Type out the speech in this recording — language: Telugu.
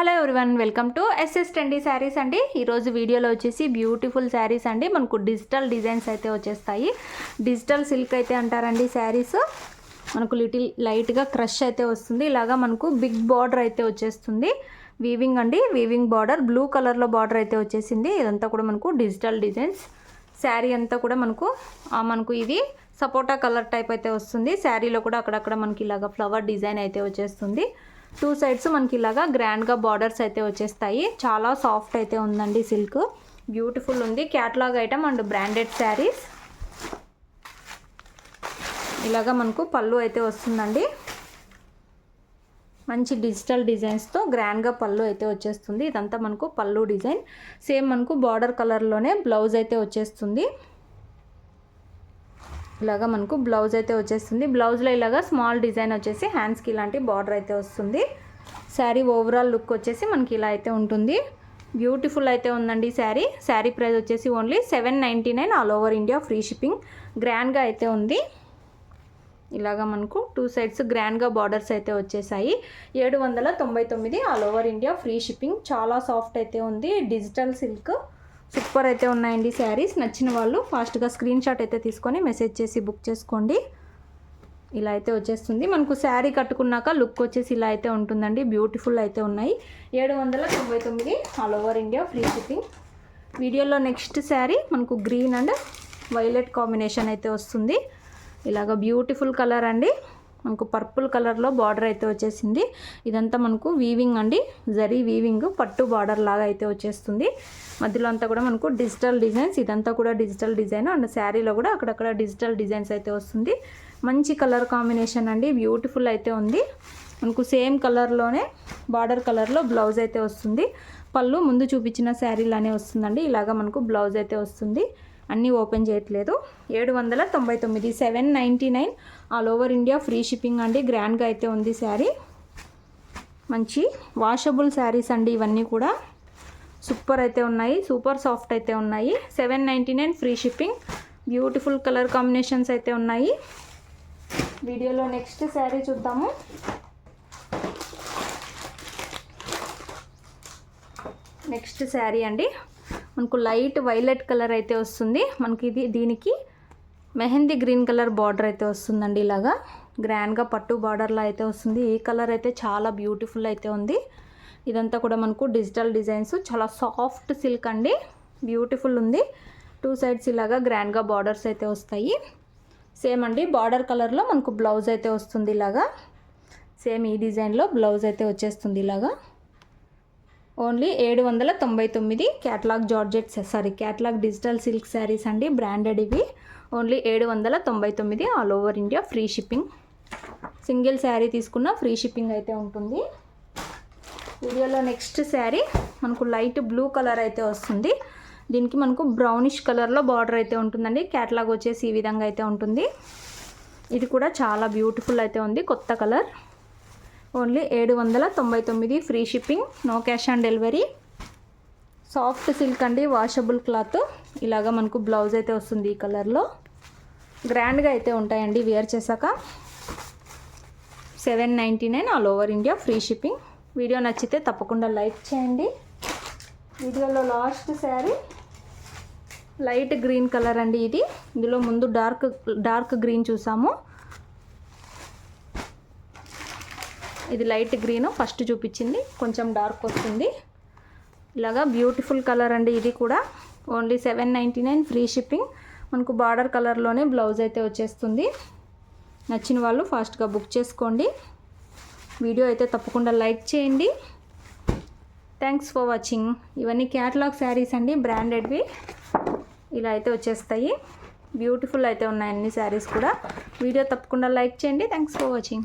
Hello everyone, welcome to S S trendy saris అండి. ఈరోజు వీడియోలో వచ్చేసి బ్యూటిఫుల్ శారీస్ అండి. మనకు డిజిటల్ డిజైన్స్ అయితే వచ్చేస్తాయి. డిజిటల్ సిల్క్ అయితే అంటారండి శారీస్. మనకు లైట్గా క్రష్ అయితే వస్తుంది. ఇలాగా మనకు బిగ్ బార్డర్ అయితే వచ్చేస్తుంది. వీవింగ్ అండి, వీవింగ్ బార్డర్, బ్లూ కలర్లో బార్డర్ అయితే వచ్చేసింది. ఇదంతా కూడా మనకు డిజిటల్ డిజైన్స్. శారీ అంతా కూడా మనకు ఇది సపోటా కలర్ టైప్ అయితే వస్తుంది. శారీలో కూడా అక్కడక్కడ మనకి ఇలాగా ఫ్లవర్ డిజైన్ అయితే వచ్చేస్తుంది. టూ సైడ్స్ మనకి ఇలాగా గ్రాండ్గా బార్డర్స్ అయితే వచ్చేస్తాయి. చాలా సాఫ్ట్ అయితే ఉందండి సిల్క్, బ్యూటిఫుల్ ఉంది. Catalogue item and branded saris. ఇలాగా మనకు పళ్ళు అయితే వస్తుందండి. మంచి డిజిటల్ డిజైన్స్తో గ్రాండ్గా పళ్ళు అయితే వచ్చేస్తుంది. ఇదంతా మనకు పళ్ళు డిజైన్. సేమ్ మనకు బార్డర్ కలర్లోనే బ్లౌజ్ అయితే వచ్చేస్తుంది. ఇలాగా మనకు బ్లౌజ్ అయితే వచ్చేస్తుంది. బ్లౌజ్లో ఇలాగా స్మాల్ డిజైన్ వచ్చేసి హ్యాండ్స్కి ఇలాంటి బార్డర్ అయితే వస్తుంది. శారీ ఓవరాల్ లుక్ వచ్చేసి మనకి ఇలా అయితే ఉంటుంది. బ్యూటిఫుల్ అయితే ఉందండి శారీ. శారీ ప్రైస్ వచ్చేసి only 799 all over India free shipping. గ్రాండ్గా అయితే ఉంది. ఇలాగా మనకు టూ సైడ్స్ గ్రాండ్గా బార్డర్స్ అయితే వచ్చేసాయి. 799 all over India free shipping. చాలా సాఫ్ట్ అయితే ఉంది. డిజిటల్ సిల్క్ సూపర్ అయితే ఉన్నాయండి శారీస్. నచ్చిన వాళ్ళు ఫాస్ట్గా స్క్రీన్ షాట్ అయితే తీసుకొని మెసేజ్ చేసి బుక్ చేసుకోండి. ఇలా అయితే వచ్చేస్తుంది. మనకు శారీ కట్టుకున్నాక లుక్ వచ్చేసి ఇలా అయితే ఉంటుందండి. బ్యూటిఫుల్ అయితే ఉన్నాయి. 799 all over India free shipping. వీడియోలో నెక్స్ట్ శారీ మనకు గ్రీన్ అండ్ వైలెట్ కాంబినేషన్ అయితే వస్తుంది. ఇలాగ బ్యూటిఫుల్ కలర్ అండి. మనకు పర్పుల్ కలర్లో బార్డర్ అయితే వచ్చేసింది. ఇదంతా మనకు వీవింగ్ అండి, జరీ వీవింగ్, పట్టు బార్డర్ లాగా అయితే వచ్చేస్తుంది. మధ్యలో అంతా కూడా మనకు డిజిటల్ డిజైన్స్. ఇదంతా కూడా డిజిటల్ డిజైన్ అండ్ శారీలో కూడా అక్కడక్కడ డిజిటల్ డిజైన్స్ అయితే వస్తుంది. మంచి కలర్ కాంబినేషన్ అండి, బ్యూటిఫుల్ అయితే ఉంది. మనకు సేమ్ కలర్లోనే బార్డర్ కలర్లో బ్లౌజ్ అయితే వస్తుంది. పళ్ళు ముందు చూపించిన శారీలానే వస్తుందండి. ఇలాగా మనకు బ్లౌజ్ అయితే వస్తుంది. అన్నీ ఓపెన్ చేయట్లేదు. 799, 799 all over India free shipping అండి. గ్రాండ్గా అయితే ఉంది శారీ. మంచి వాషబుల్ శారీస్ అండి ఇవన్నీ కూడా. సూపర్ అయితే ఉన్నాయి, సూపర్ సాఫ్ట్ అయితే ఉన్నాయి. 799 free shipping. Beautiful colour combinations అయితే ఉన్నాయి. వీడియోలో నెక్స్ట్ శారీ చూద్దాము. నెక్స్ట్ శారీ అండి మనకు లైట్ వైలెట్ కలర్ అయితే వస్తుంది. మనకి దీనికి మెహందీ గ్రీన్ కలర్ బార్డర్ అయితే వస్తుందండి. ఇలాగా గ్రాండ్గా పట్టు బార్డర్లో అయితే వస్తుంది. ఈ కలర్ అయితే చాలా బ్యూటిఫుల్ అయితే ఉంది. ఇదంతా కూడా మనకు డిజిటల్ డిజైన్స్. చాలా సాఫ్ట్ సిల్క్ అండి, బ్యూటిఫుల్ ఉంది. టూ సైడ్స్ ఇలాగా గ్రాండ్గా బార్డర్స్ అయితే వస్తాయి. సేమ్ అండి బార్డర్ కలర్లో మనకు బ్లౌజ్ అయితే వస్తుంది. ఇలాగా సేమ్ ఈ డిజైన్లో బ్లౌజ్ అయితే వచ్చేస్తుంది. ఇలాగా only 799 catalogue catalogue digital silk saris అండి, బ్రాండెడ్ ఇవి. Only 799 all over India free shipping. Single sari తీసుకున్న ఫ్రీ షిప్పింగ్ అయితే ఉంటుంది. వీడియోలో నెక్స్ట్ శారీ మనకు లైట్ బ్లూ కలర్ అయితే వస్తుంది. దీనికి మనకు బ్రౌనిష్ కలర్లో బార్డర్ అయితే ఉంటుందండి. క్యాటలాగ్ వచ్చేసి ఈ విధంగా అయితే ఉంటుంది. ఇది కూడా చాలా బ్యూటిఫుల్ అయితే ఉంది, కొత్త colour. Only 799 free shipping, no cash on delivery. Soft silk అండి, వాషబుల్ క్లాత్. ఇలాగా మనకు బ్లౌజ్ అయితే వస్తుంది ఈ కలర్లో. గ్రాండ్గా అయితే ఉంటాయండి వేర్ చేశాక. 799 all over India free shipping. Video నచ్చితే తప్పకుండా లైక్ చేయండి. వీడియోలో last sari light green colour అండి. ఇందులో ముందు డార్క్ గ్రీన్ చూసాము. ఇది లైట్ గ్రీన్ ఫస్ట్ చూపించింది, కొంచెం డార్క్ వస్తుంది. ఇలాగా బ్యూటిఫుల్ కలర్ అండి. ఇది కూడా ఓన్లీ 799 ఫ్రీ షిప్పింగ్. మనకు బార్డర్ కలర్లోనే బ్లౌజ్ అయితే వచ్చేస్తుంది. నచ్చిన వాళ్ళు ఫాస్ట్గా బుక్ చేసుకోండి. వీడియో అయితే తప్పకుండా లైక్ చేయండి. Thanks for watching. ఇవన్నీ క్యాటలాగ్ శారీస్ అండి, బ్రాండెడ్వి. ఇలా అయితే వచ్చేస్తాయి. బ్యూటిఫుల్ అయితే ఉన్నాయి అన్ని శారీస్ కూడా. వీడియో తప్పకుండా లైక్ చేయండి. Thanks for watching.